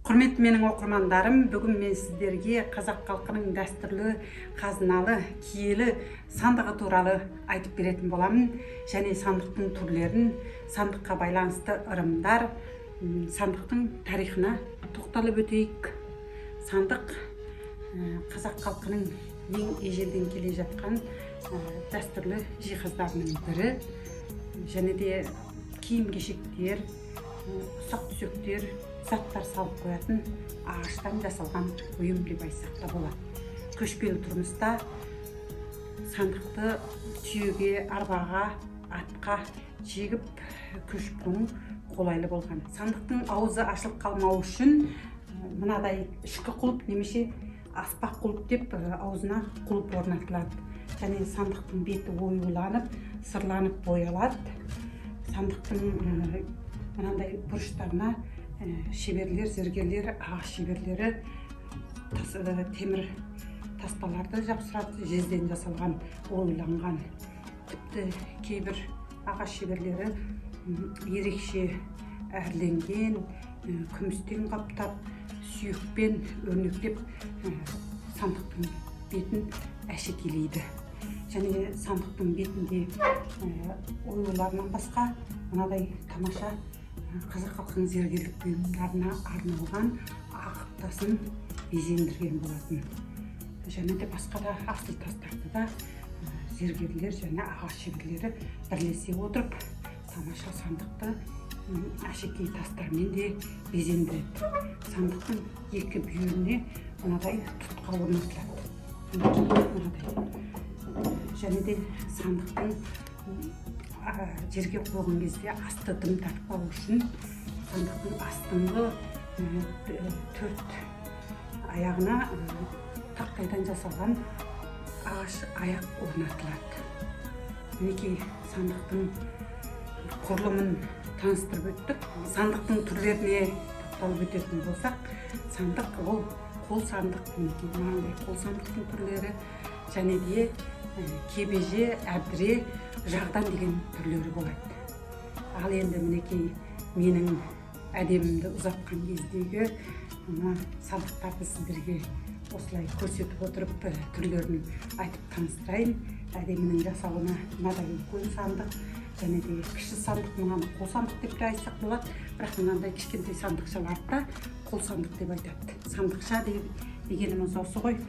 Құрметті менің оқырмандарым, бүгін мен сіздерге қазақ халқының дәстүрлі, қазыналы, киелі сандығы туралы айтып беретін боламын. Және сандықтың түрлерін, сандыққа байланысты ырымдар, сандықтың тарихына тоқталып өтейік. Сандық қазақ халқының ең ежелден келе жатқан дәстүрлі жиһаздарының бірі. Және де киім-кешектер, ұсақ түсектер, заттар салып қоятын ағаштан жасалған бұйым деп айтсақ та болады. Көшпелі тұрмыста сандықты түйеге, арбаға, атқа жегіп көшіп қону қолайлы болған. Сандықтың аузы ашылып қалмау үшін мынадай ішкі құлып немесе аспақ құлып деп аузына құлып орнатылады. Және сандықтың беті оюланып, сырланып боялады. Сандықтың мынандай бұрыштарына шеберлер, зергерлер, ағаш шеберлері темір таспаларды жапсырады, жезден жасалған, ойланған. Тіпті кейбір ағаш шеберлері ерекше әрленген, күмістен қаптап, сүйекпен өрнектеп сандықтың бетін әшекейлейді. Және сандықтың бетінде оюларынан басқа мынадай тамаша қазақ халқының зергерлік бұйымдарына арналған ақықтасын безендірген болатын. Және де басқа да асыл тастарды да зергерлер және ағаш шеберлері бірлесе отырып тамаша сандықты әшекей тастармен де безендіреді. Сандықтың екі бүйіріне мынадай тұтқа орнатылады. Және де сандықтың жерге қойған кезде асты дым тартпау үшін сандықтың астыңғы төрт аяғына тақтайдан жасалған ағаш аяқ орнатылады. Мінекей сандықтың құрылымын таныстырып өттік. Сандықтың түрлеріне тоқталып өтетін болсақ, сандық ол қол сандық, мынандай қол сандықтың түрлері, және де кебеже, әбдіре, жағдан деген түрлері болады. Ал енді мінекей менің әдемімді ұзатқан кездегі сандықтарды сіздерге осылай көрсетіп отырып түрлерін айтып таныстырайын. Әдемінің жасауына мынадай үлкен сандық, және де кіші сандық, мынаны қол сандық деп те айтсақ болады. Бірақ мынандай кішкентай сандықшаларды да қол сандық деп айтады. Сандықша дегеніміз осы ғой.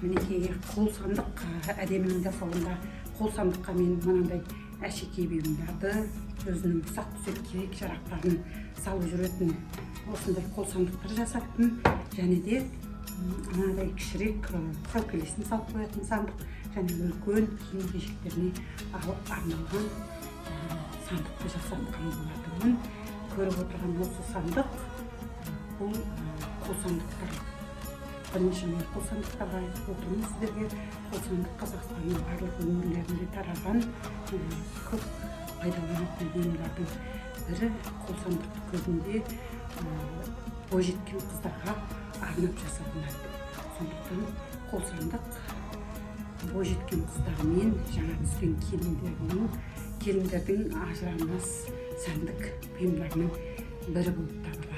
Мінекей қол сандық әдемінің жасауында қол сандыққа мен мынандай әшекей бұйымдарды, өзінің ұсақ түсек керек жарақтарын салып жүретін осындай қол сандықтар жасаттым. Және де мынадай кішірек сәукелесін салып қоятын сандық, және үлкен киім-кешектеріне арналған сандықты жасатқан болатынмын. Көріп отырған осы сандық бұл қол сандықтар. Бірінші мен қол сандықтарға айтып отырмын сіздерге. Қол сандық Қазақстанның барлық өңірлерінде тараған көп пайдаланатын бұйымдардың бірі. Қол сандықты көбінде бойжеткен қыздарға арнап жасалынады. Сондықтан қол сандық бойжеткен қыздар мен жаңа түскен келіндердің ажырамас сәндік бұйымдарының бірі болып табылады.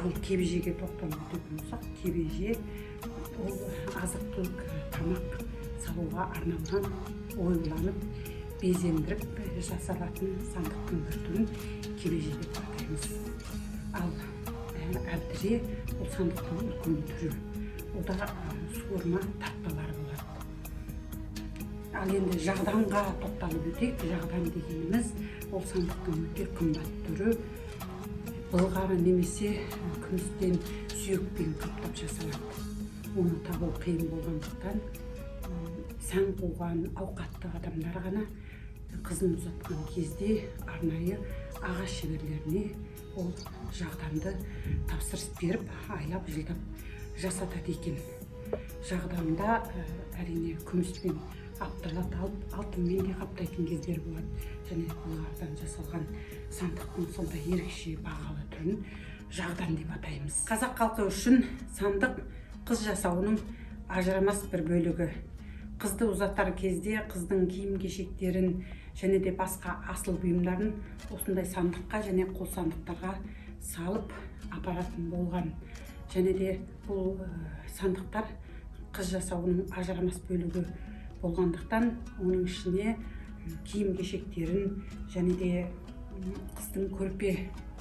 Ал кебежеге тоқталып өтетін болсақ, кебеже ол азық-түлік тамақ салуға арналған, ойланып, безендіріп жасалатын сандықтың бір түрін кебеже деп атаймыз. Ал әбдіре ол сандықтың үлкен түрі. Ода суырма тартпалары болады. Ал енді жағданға тоқталып өтейік. Жағдан дегеніміз ол сандықтың өте қымбат түрі. Былғары немесе күмістен, сүйекпен қаптап жасалады. Оны табу қиын болғандықтан сән қуған ауқатты адамдар ғана қызын ұзатқан кезде арнайы ағаш шеберлеріне ол жағданды тапсырыс беріп, айлап жылдап жасатады екен. Жағданда әрине күміспен қапталады, алтынмен де қаптайтын кездер болады. Және былғарыдан жасалған сандықтың сондай ерекше бағалы түрін жағдан деп атаймыз. Қазақ халқы үшін сандық қыз жасауының ажырамас бір бөлігі. Қызды ұзатар кезде қыздың киім-кешектерін және де басқа асыл бұйымдарын осындай сандыққа және қол сандықтарға салып апаратын болған. Және де бұл сандықтар қыз жасауының ажырамас бөлігі болғандықтан оның ішіне киім кешектерін және де қыздың көрпе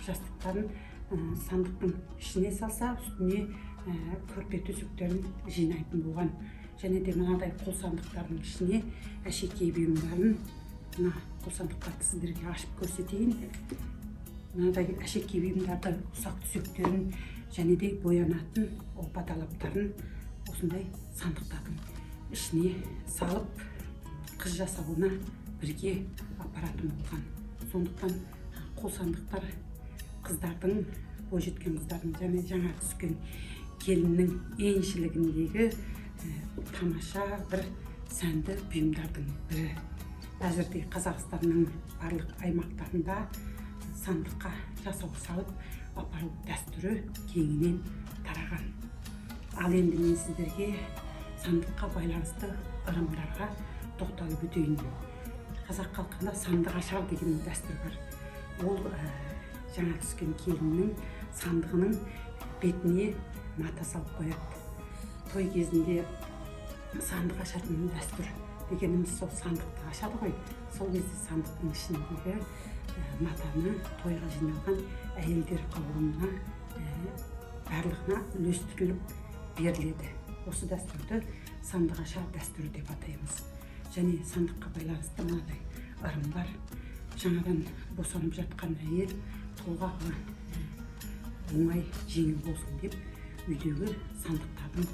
жастықтарын сандықтың ішіне салса, үстіне көрпе төсектерін жинайтын болған. Және де мынадай қол сандықтардың ішіне әшекей бұйымдарын, мына қол сандықтарды сіздерге ашып көрсетейін. Мынадай әшекей бұйымдарды, ұсақ түсектерін және де боянатын опа талаптарын осындай сандықтардың ішіне салып қыз жасауына бірге апаратын болған. Сондықтан қол сандықтар қыздардың, бойжеткен қыздардың және жаңа түскен келіннің еншілігіндегі тамаша бір сәнді бұйымдардың бірі. Әзірде Қазақстанның барлық аймақтарында сандыққа жасау салып апару дәстүрі кеңінен тараған. Ал енді мен сіздерге сандыққа байланысты ырымдарға тоқталып өтейін. Қазақ халқында сандық ашар деген дәстүр бар. Ол жаңа түскен келіннің сандығының бетіне мата салып қояды. Той кезінде сандық ашатын дәстүр дегеніміз сол сандықты ашады ғой. Сол кезде сандықтың ішіндегі матаны тойға жиналған әйелдер қауымына барлығына үлестіріліп беріледі. Осы дәстүрді сандық ашар дәстүрі деп атаймыз. Және сандыққа байланысты мынадай ырым бар. Жаңадан босанып жатқан әйел толғағы оңай жеңіл болсын деп үйдегі сандықтардың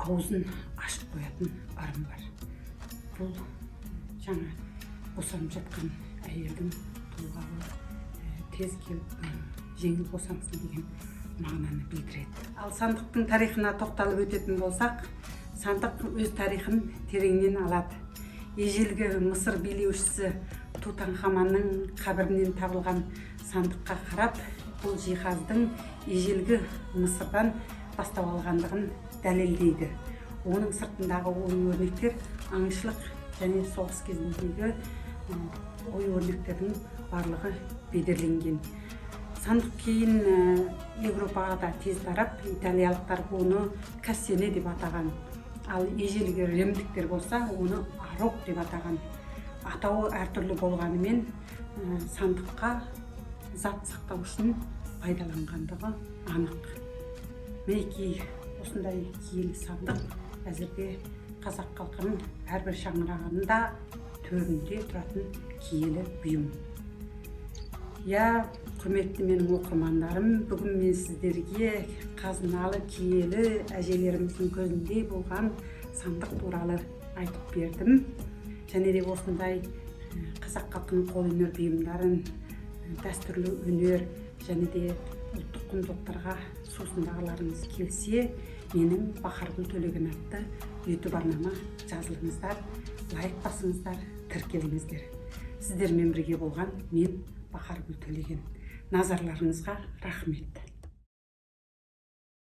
аузын ашып қоятын ырым бар. Бұл жаңа босанып жатқан әйелдің толғағы тез келіп жеңіл босансын деген мағынаны білдіреді. Ал сандықтың тарихына тоқталып өтетін болсақ, сандық өз тарихын тереңнен алады. Ежелгі Мысыр билеушісі Тутанхамонның қабірінен табылған сандыққа қарап, бұл жиһаздың ежелгі Мысырдан бастау алғандығын дәлелдейді. Оның сыртындағы ою-өрнектер аңшылық және соғыс кезіндегі ою-өрнектердің барлығы бедерленген. Сандық кейін Европаға да тез тарап, италиялықтар оны кассене деп атаған. Ал ежелгі римдіктер болса, оны арок деп атаған. Атауы әртүрлі болғанымен сандыққа зат сақтау үшін пайдаланғандығы анық. Мінекей осындай киелі сандық әзірге қазақ халқының әрбір шаңырағында төрінде тұратын киелі бұйым. Құрметті менің оқырмандарым, бүгін мен сіздерге қазыналы киелі әжелеріміздің көзінде болған сандық туралы айтып бердім. Және де осындай қазақ халқының қолөнер бұйымдарын, дәстүрлі өнер және де ұлттық құндылықтарға сусындағыларыңыз келсе, менің Бахаргүл Төлеген атты YouTube арнама жазылыңыздар, лайк басыңыздар, тіркеліңіздер. Сіздермен бірге болған мен Бахаргүл Төлеген. Назарларыңызға рахмет.